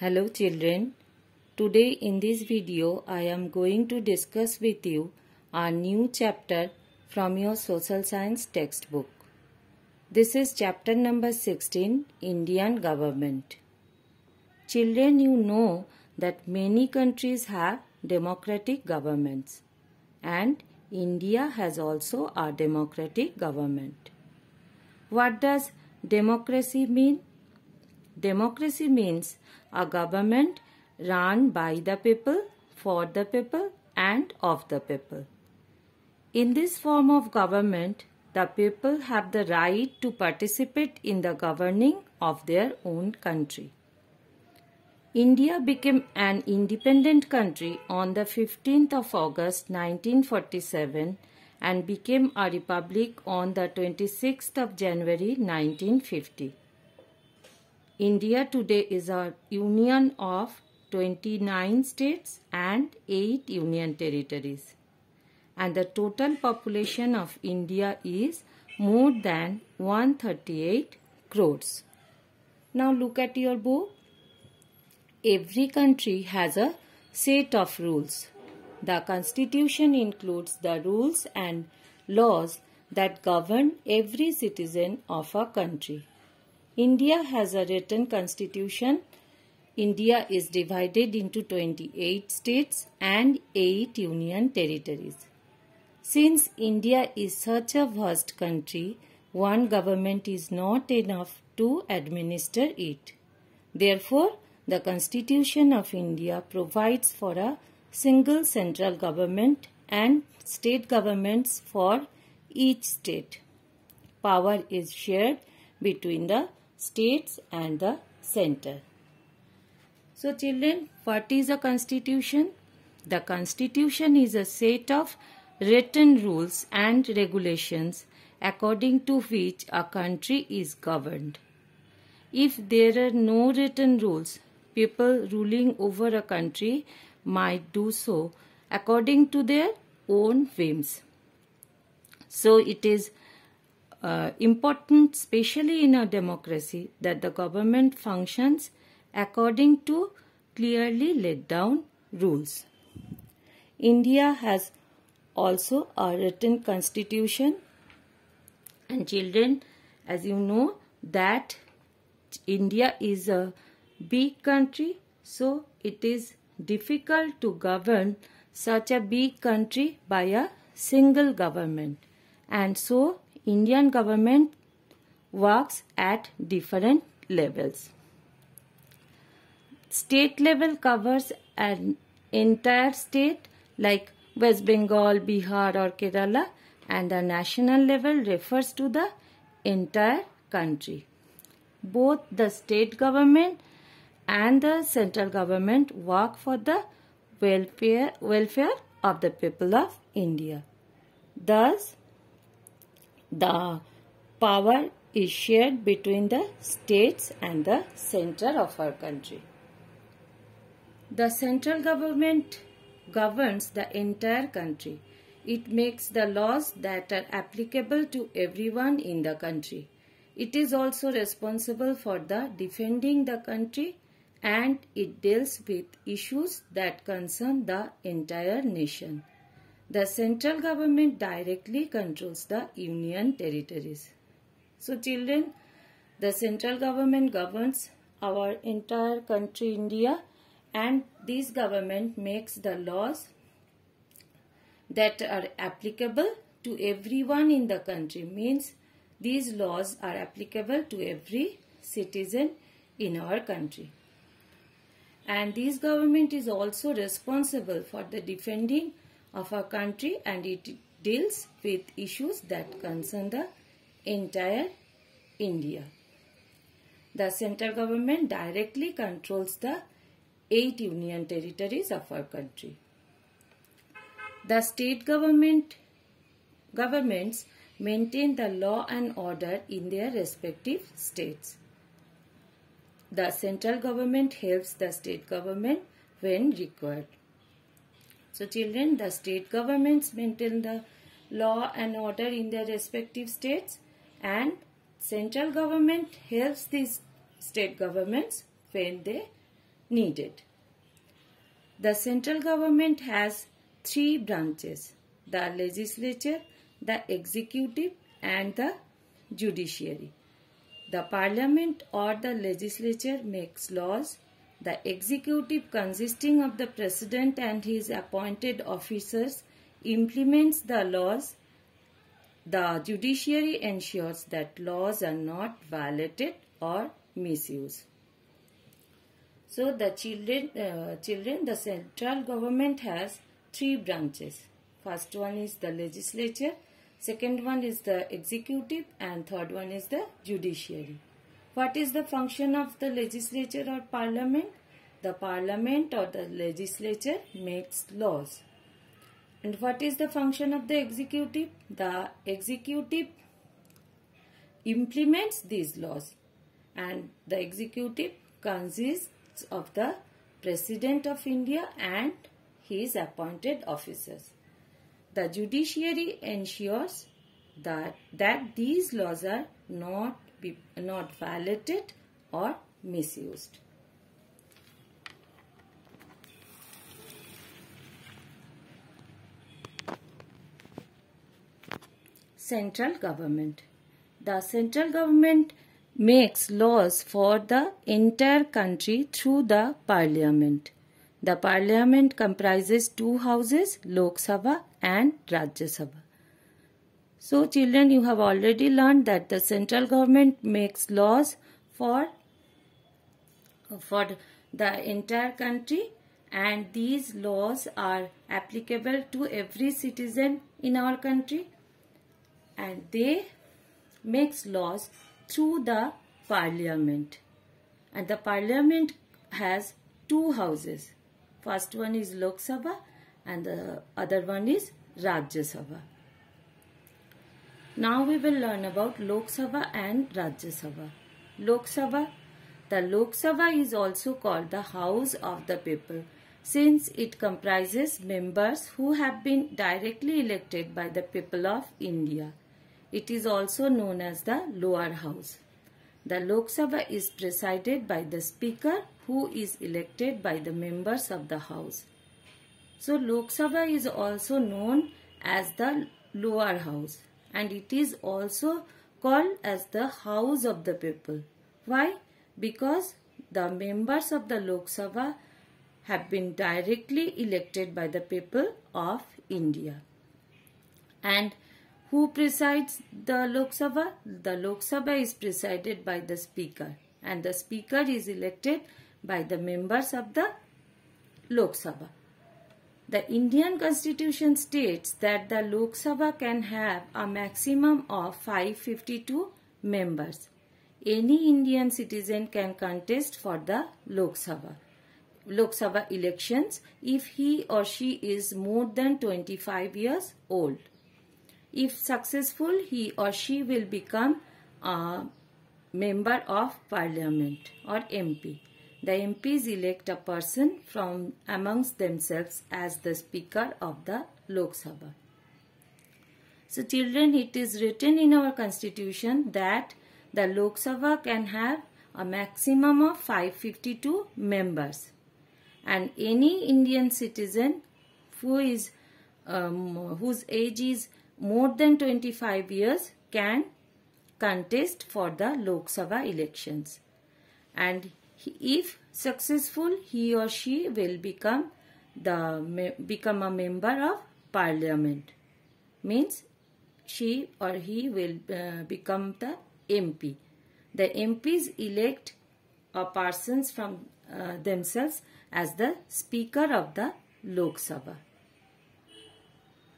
Hello children, today in this video I am going to discuss with you a new chapter from your social science textbook. This is chapter number 16, Indian Government. Children, you know that many countries have democratic governments and India has also a democratic government. What does democracy mean? Democracy means a government run by the people, for the people and of the people. In this form of government, the people have the right to participate in the governing of their own country. India became an independent country on the 15th of August 1947 and became a republic on the 26th of January 1950. India today is a union of 29 states and 8 union territories. And the total population of India is more than 138 crores. Now look at your book. Every country has a set of rules. The constitution includes the rules and laws that govern every citizen of a country. India has a written constitution. India is divided into 28 states and 8 union territories. Since India is such a vast country, one government is not enough to administer it. Therefore, the Constitution of India provides for a single central government and state governments for each state. Power is shared between the states and the center. So children, what is a constitution? The constitution is a set of written rules and regulations according to which a country is governed. If there are no written rules, people ruling over a country might do so according to their own whims. So it is important, especially in a democracy, that the government functions according to clearly laid down rules. India has also a written constitution, and children, as you know that India is a big country, so it is difficult to govern such a big country by a single government, and so Indian government works at different levels. State level covers an entire state like West Bengal, Bihar or Kerala, and the national level refers to the entire country. Both the state government and the central government work for the welfare of the people of India. Thus, the power is shared between the states and the center of our country. The central government governs the entire country. It makes the laws that are applicable to everyone in the country. It is also responsible for the defending the country, and it deals with issues that concern the entire nation. The central government directly controls the union territories. So children, the central government governs our entire country India, and this government makes the laws that are applicable to everyone in the country. Means these laws are applicable to every citizen in our country. And this government is also responsible for the defending of our country, and it deals with issues that concern the entire India. The central government directly controls the 8 union territories of our country. The state governments maintain the law and order in their respective states. The central government helps the state government when required. So children, the state governments maintain the law and order in their respective states, and central government helps these state governments when they needed. The central government has three branches: the legislature, the executive, and the judiciary. The parliament or the legislature makes laws. The executive, consisting of the president and his appointed officers, implements the laws. The judiciary ensures that laws are not violated or misused. So the the central government has three branches. First one is the legislature, second one is the executive, and third one is the judiciary. What is the function of the legislature or parliament? The parliament or the legislature makes laws. And what is the function of the executive? The executive implements these laws, and the executive consists of the President of India and his appointed officers. The judiciary ensures that these laws are not violated or misused. Central government. The central government makes laws for the entire country through the parliament. The parliament comprises two houses, Lok Sabha and Rajya Sabha. So children, you have already learned that the central government makes laws for the entire country, and these laws are applicable to every citizen in our country, and they makes laws through the parliament. And the parliament has two houses. First one is Lok Sabha and the other one is Rajya Sabha. Now we will learn about Lok Sabha and Rajya Sabha. Lok Sabha. The Lok Sabha is also called the House of the People, since it comprises members who have been directly elected by the people of India. It is also known as the lower house. The Lok Sabha is presided by the Speaker, who is elected by the members of the House. So Lok Sabha is also known as the lower house, and it is also called as the House of the People. Why? Because the members of the Lok Sabha have been directly elected by the people of India. And who presides the Lok Sabha? The Lok Sabha is presided by the Speaker, and the Speaker is elected by the members of the Lok Sabha. The Indian Constitution states that the Lok Sabha can have a maximum of 552 members. Any Indian citizen can contest for the Lok Sabha elections if he or she is more than 25 years old. If successful, he or she will become a member of parliament or MP. The MPs elect a person from amongst themselves as the Speaker of the Lok Sabha. So children, it is written in our constitution that the Lok Sabha can have a maximum of 552 members, and any Indian citizen whose age is more than 25 years can contest for the Lok Sabha elections, and if successful, he or she will become a member of parliament. Means she or he will become the MP. The MPs elect a persons from themselves as the Speaker of the Lok Sabha.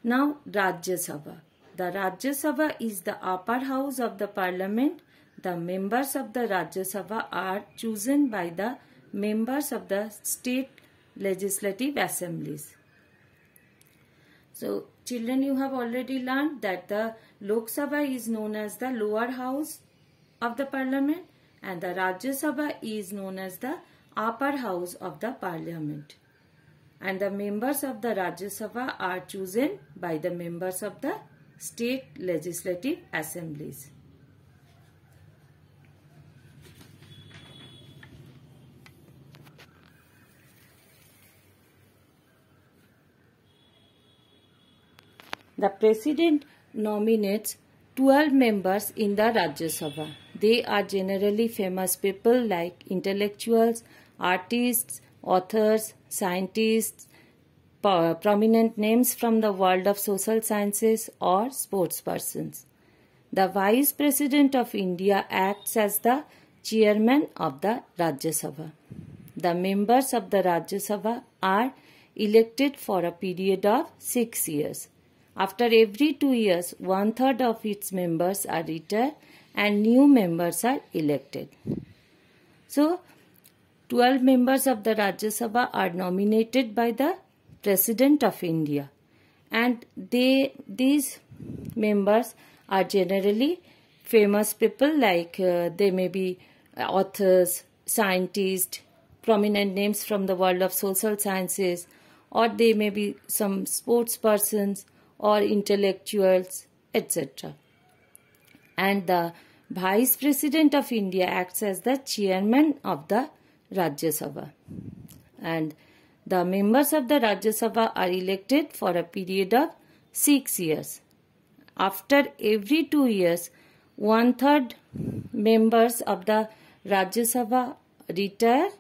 Now Rajya Sabha. The Rajya Sabha is the upper house of the parliament. The members of the Rajya Sabha are chosen by the members of the state legislative assemblies. So children, you have already learned that the Lok Sabha is known as the lower house of the parliament, and the Rajya Sabha is known as the upper house of the parliament. And the members of the Rajya Sabha are chosen by the members of the state legislative assemblies. The President nominates 12 members in the Rajya Sabha. They are generally famous people like intellectuals, artists, authors, scientists, prominent names from the world of social sciences or sports persons. The Vice President of India acts as the Chairman of the Rajya Sabha. The members of the Rajya Sabha are elected for a period of 6 years. After every 2 years, 1/3 of its members are retired and new members are elected. So, 12 members of the Rajya Sabha are nominated by the President of India, and these members are generally famous people like they may be authors, scientists, prominent names from the world of social sciences, or they may be some sports persons or intellectuals, etc. And the Vice President of India acts as the Chairman of the Rajya Sabha. And the members of the Rajya Sabha are elected for a period of 6 years. After every 2 years, 1/3 members of the Rajya Sabha retire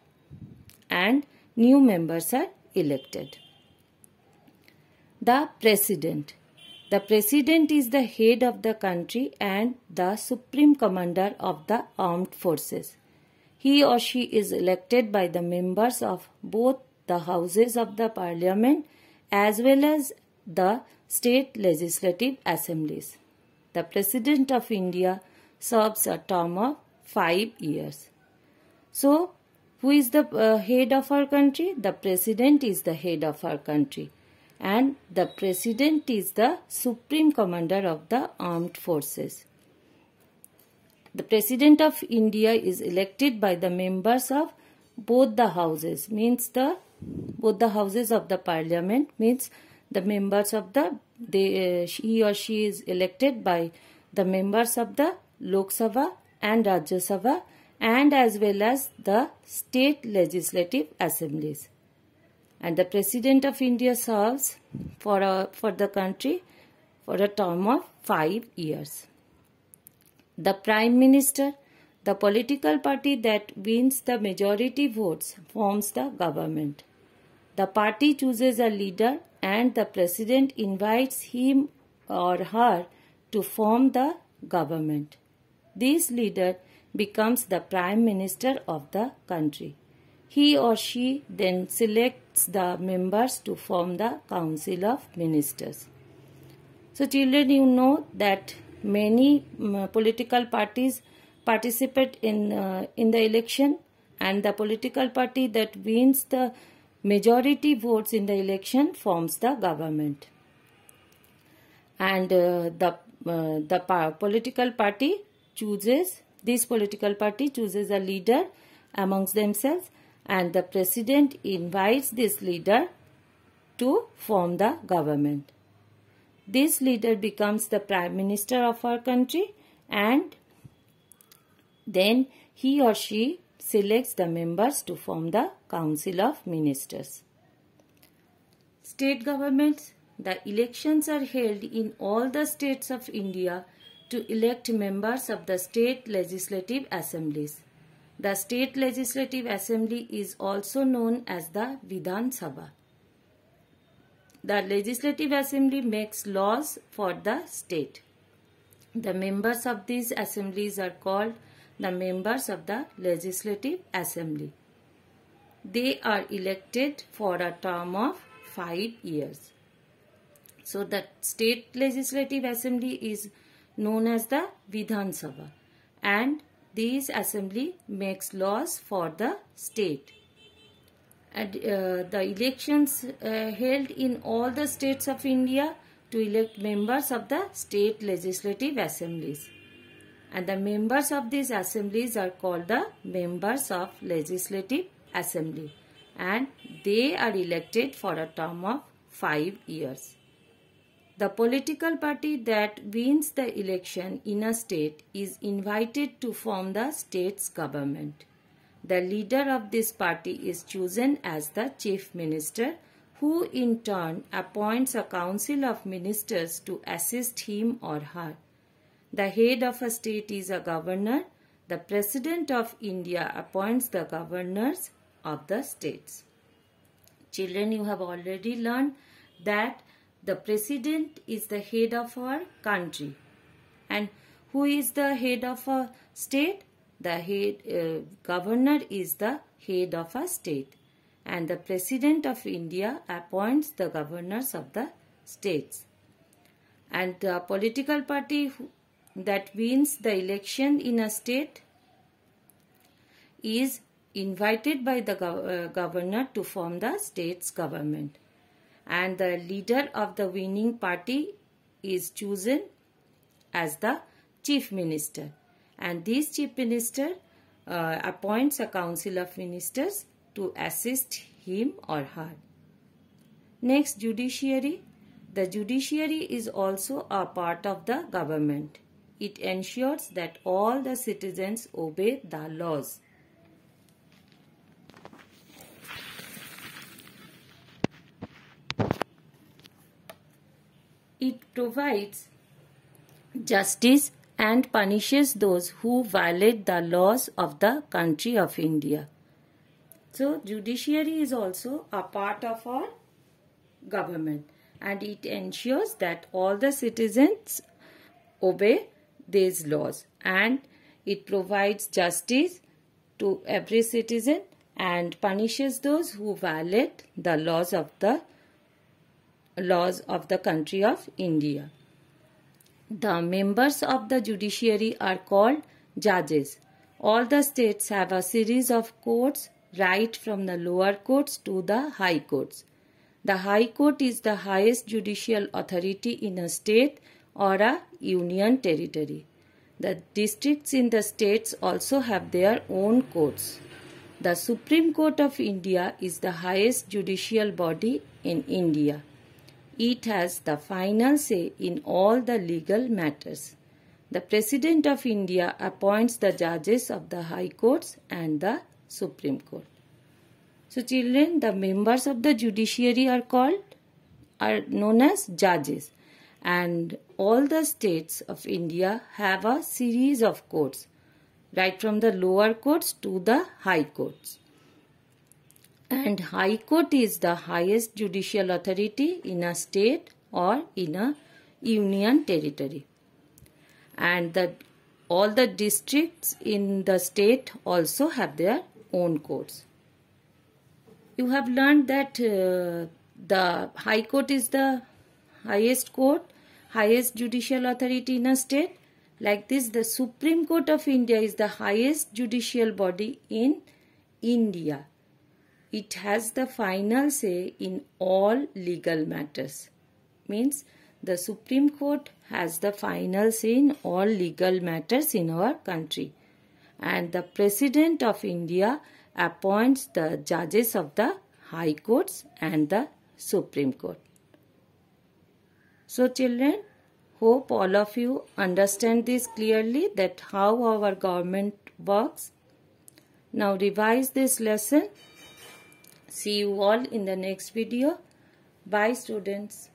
and new members are elected. The President. The President is the head of the country and the supreme commander of the armed forces. He or she is elected by the members of both the houses of the parliament as well as the state legislative assemblies. The President of India serves a term of 5 years. So, who is the head of our country? The President is the head of our country, and the President is the supreme commander of the armed forces. The President of India is elected by the members of both the houses, means both the houses of the parliament, means the members of he or she is elected by the members of the Lok Sabha and Rajya Sabha, and as well as the state legislative assemblies. And the President of India serves for the country for a term of 5 years. The Prime Minister, the political party that wins the majority votes, forms the government. The party chooses a leader and the President invites him or her to form the government. This leader becomes the Prime Minister of the country. He or she then selects the members to form the Council of Ministers. So children, you know that many political parties participate in the election, and the political party that wins the majority votes in the election forms the government. And the political party chooses a leader amongst themselves, and the President invites this leader to form the government. This leader becomes the Prime Minister of our country, and then he or she selects the members to form the Council of Ministers. State governments. The elections are held in all the states of India to elect members of the state legislative assemblies. The state legislative assembly is also known as the Vidhan Sabha. The legislative assembly makes laws for the state. The members of these assemblies are called the members of the legislative assembly. They are elected for a term of 5 years. So the state legislative assembly is known as the Vidhan Sabha, and this assembly makes laws for the state. And the elections held in all the states of India to elect members of the state legislative assemblies. And the members of these assemblies are called the members of legislative assembly, and they are elected for a term of 5 years. The political party that wins the election in a state is invited to form the state's government. The leader of this party is chosen as the chief minister, who in turn appoints a council of ministers to assist him or her. The head of a state is a governor. The President of India appoints the governors of the states. Children, you have already learned that the President is the head of our country. And who is the head of a state? The governor is the head of a state. And the President of India appoints the governors of the states. And the political party that wins the election in a state is invited by the governor to form the state's government. And the leader of the winning party is chosen as the chief minister. And this chief minister appoints a council of ministers to assist him or her. Next, judiciary. The judiciary is also a part of the government. It ensures that all the citizens obey the laws. It provides justice and punishes those who violate the laws of the country of India. So, judiciary is also a part of our government, and it ensures that all the citizens obey these laws, and it provides justice to every citizen and punishes those who violate the laws of the country of India. The members of the judiciary are called judges. All the states have a series of courts, right from the lower courts to the high courts. The high court is the highest judicial authority in a state or a union territory. The districts in the states also have their own courts. The Supreme Court of India is the highest judicial body in India. It has the final say in all the legal matters. The President of India appoints the judges of the High Courts and the Supreme Court. So children, the members of the judiciary are known as judges, and all the states of India have a series of courts, right from the lower courts to the high courts. And High Court is the highest judicial authority in a state or in a union territory. And all the districts in the state also have their own courts. You have learned that the High Court is the highest court, highest judicial authority in a state. Like this, the Supreme Court of India is the highest judicial body in India. It has the final say in all legal matters. Means the Supreme Court has the final say in all legal matters in our country. And the President of India appoints the judges of the High Courts and the Supreme Court. So children, hope all of you understand this clearly, that how our government works. Now revise this lesson. See you all in the next video. Bye students.